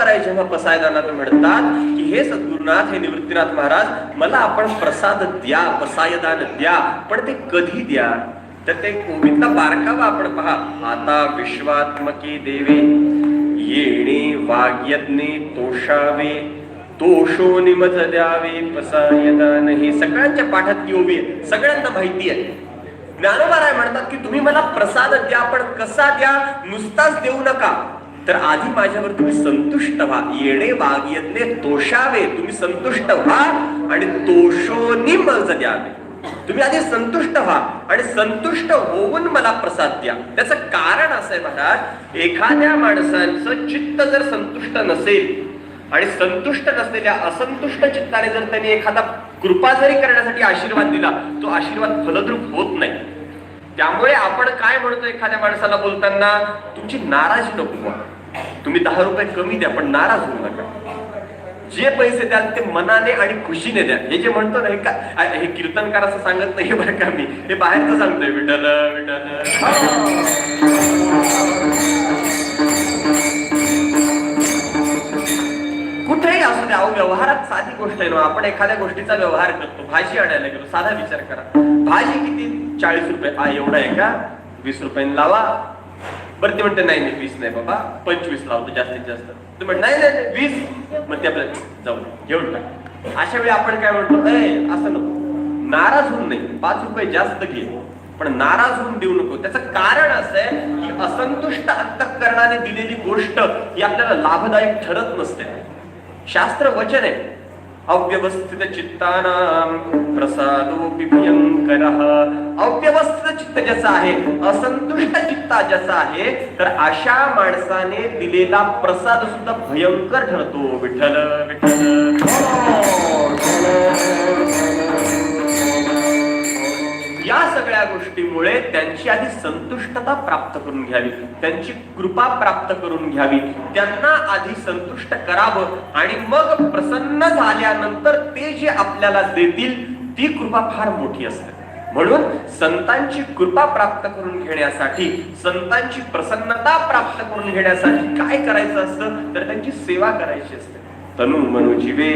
जेव्हा पसायदानात म्हणतात की हे सद्गुरुनाथ, हे निवृत्तीनाथ महाराज, मला आपण प्रसाद द्या, पसायदान द्या, पण ते कधी द्या? तर ते ओवीतला बारकावा आपण पहा. आता विश्वात्मके देवे येणे वाग्यज्ञे तोषावे, तोषो निमज द्यावे पसायदान. ही सगळ्यांच्या पाठातली ओवी आहे, सगळ्यांना माहिती आहे. ज्ञानोबा म्हणतात की तुम्ही मला प्रसाद द्या, पण कसा द्या? नुसताच देऊ नका, तर आधी माझ्यावर तुम्ही संतुष्ट व्हा. येणे वाग्यज्ञे तोषावे, तुम्ही संतुष्ट व्हा आणि तोषोनी मज द्यावे. तुम्ही आधी संतुष्ट व्हा आणि संतुष्ट होऊन मला प्रसाद द्या. त्याचं कारण असं आहे महाराज, एखाद्या माणसाचं चित्त जर संतुष्ट नसेल आणि संतुष्ट नसलेल्या असंतुष्ट चित्ताने जर त्यांनी एखादा कृपा जरी करण्यासाठी आशीर्वाद दिला, तो आशीर्वाद फलद्रूप होत नाही. त्यामुळे आपण काय म्हणतो एखाद्या माणसाला बोलताना, तुमची नाराजी नको व्हा, तुम्ही 10 रुपये कमी द्या, पण नाराज होऊ नका. जे पैसे द्याल ते मनाने आणि खुशीने द्या. हे जे म्हणतो ना, हे कीर्तनकार असं सांगत नाही बरं का, मी हे बाहेरचं सांगतोय. विठ्ठल विठ्ठल. कुठेही असू द्या, व्यवहारात साधी गोष्ट आहे ना. आपण एखाद्या गोष्टीचा व्यवहार करतो, भाजी आणायला गेलो, साधा विचार करा, भाजी किती? 40 रुपये. एवढा आहे का? 20 रुपयांनी लावा. बरं ते म्हणते नाही 20 नाही बाबा, 25 लावतो जास्तीत जास्त. ते म्हणत नाही 20. मग ते आपल्याला जाऊ घेऊन टाक. अशा वेळी आपण काय म्हणतो, असं नको, नाराज होऊन नाही, 5 रुपये जास्त घे, पण नाराज होऊन देऊ नको. त्याचं कारण असं आहे की असंतुष्ट अंतःकरणाने दिलेली गोष्ट ही आपल्याला लाभदायक ठरत नसते. शास्त्र वचन आहे, अव्यवस्थित चित्तानां प्रसादोपि भयंकरः. अव्यवस्थित चित्त ज्याचं आहे, असंतुष्ट चित्ता ज्याचं आहे, तर अशा माणसाने दिलेला प्रसाद सुद्धा भयंकर ठरतो. विठ्ठल विठ्ठल. या सगळ्या गोष्टीमुळे त्यांची आधी संतुष्टता प्राप्त करून घ्यावी, त्यांची कृपा प्राप्त करून घ्यावी, त्यांना आधी संतुष्ट करावं आणि मग प्रसन्न झाल्यानंतर ते जे आपल्याला देतील ती कृपा फार मोठी असते. म्हणून संतांची कृपा प्राप्त करून घेण्यासाठी, संतांची प्रसन्नता प्राप्त करून घेण्यासाठी काय करायचं असतं, तर त्यांची सेवा करायची असते. तनु मनु जीवे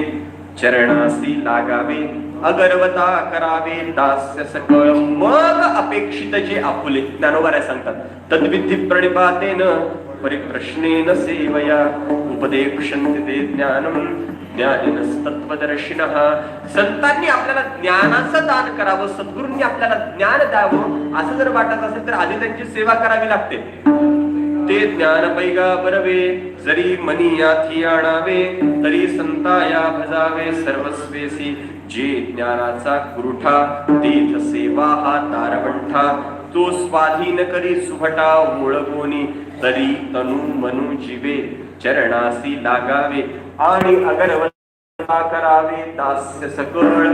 चरणासी लागावे, अगरवता करावे दास्य सकळ, मग अपेक्षित जे आपुले. ज्ञानोबा सांगतात, तद्विधी प्रणिपातेन परिप्रश्नेन सेवया उपदेक्षन्ते ते ज्ञानम ज्ञानिनस्तत्वदर्शिनः. संतांनी आपल्याला ज्ञानाचं दान करावं, सद्गुरूंनी आपल्याला ज्ञान द्यावं असं जर वाटत असेल तर आधी त्यांची सेवा करावी लागते. ते ज्ञान पैगा बरवे, जरी मनी याथी आणावे, तरी संताया भजावे सर्वस्वेसी. जे ज्ञानाचा गुरुठा, तेथ सेवा हा तारवंठा. तो स्वाधीन करी सुभटा ओळगोनी, तरी तनु मनु जीवे चरणासी लागावे. आणि अगरवता करावे दास्य सकळ,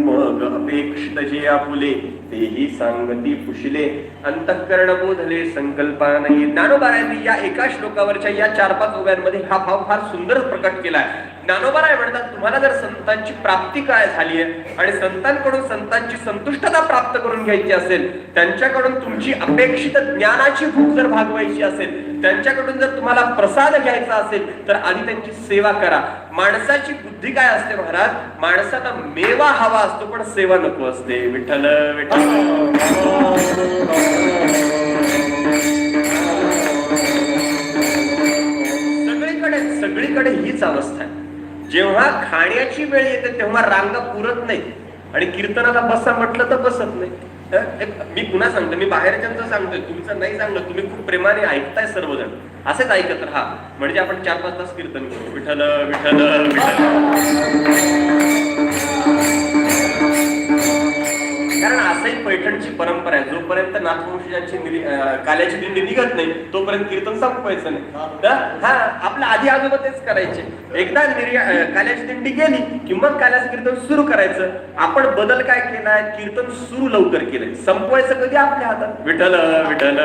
मग अपेक्षित जे आपुले तेही सांगती पुशिले. अंतःकरण बोधले संकल्पा नाही. ज्ञानोबारायांनी या एका श्लोकावरच्या या 4-5 ओव्यांमध्ये हा भाव फार सुंदर प्रकट केलाय. ज्ञानोबाराय म्हणतात, तुम्हाला जर संतांची प्राप्ती काय झाली आहे आणि संतांकडून संतांची संतुष्टता प्राप्त करून घ्यायची असेल, त्यांच्याकडून तुमची अपेक्षित ज्ञानाची भूक जर भागवायची असेल, त्यांच्याकडून जर तुम्हाला प्रसाद घ्यायचा असेल, तर आधी त्यांची सेवा करा. माणसाची बुद्धी काय असते महाराज, माणसाला मेवा हवा असतो पण सेवा नको असते. विठ्ठल विठ्ठल. सगळीकडे हीच अवस्था आहे. जेव्हा खाण्याची वेळ येते तेव्हा रांगा पुरत नाही आणि कीर्तनाला बसा म्हटलं तर बसत नाही. मी पुन्हा सांगतो, मी बाहेरच्यांचं सांगतोय, तुमचं नाही सांगलं. तुम्ही खूप प्रेमाने ऐकताय सर्वजण, असेच ऐकत राहा, म्हणजे आपण 4-5 तास कीर्तन करू. विठ्ठल विठ्ठल विठ्ठल. कारण असंही पैठणची परंपरा आहे, जोपर्यंत नाथवंशजांची काल्याची दिंडी निघत नाही तोपर्यंत कीर्तन संपवायचं नाही. हा, आपल्या आधी आजोबा तेच करायचे. एकदा काल्याची दिंडी गेली की मग काल्याचं कीर्तन सुरू करायचं. आपण बदल काय केलाय, कीर्तन सुरू लवकर केलंय, संपवायचं कधी आपल्या हातात. विठ्ठल विठ्ठल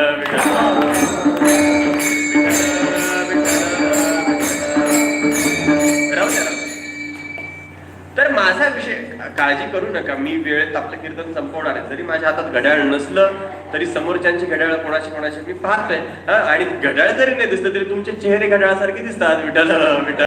तर माझा विषय काळजी करू नका, मी वेळेत आपलं कीर्तन संपवणार आहे. जरी माझ्या हातात घड्याळ नसलं तरी समोरच्यांची घड्याळ कोणाची मी पाहतोय. आणि घड्याळ जरी नाही दिसलं तरी तुमचे चेहरे घड्याळासारखे दिसतात. विठ्ठल विठ्ठल.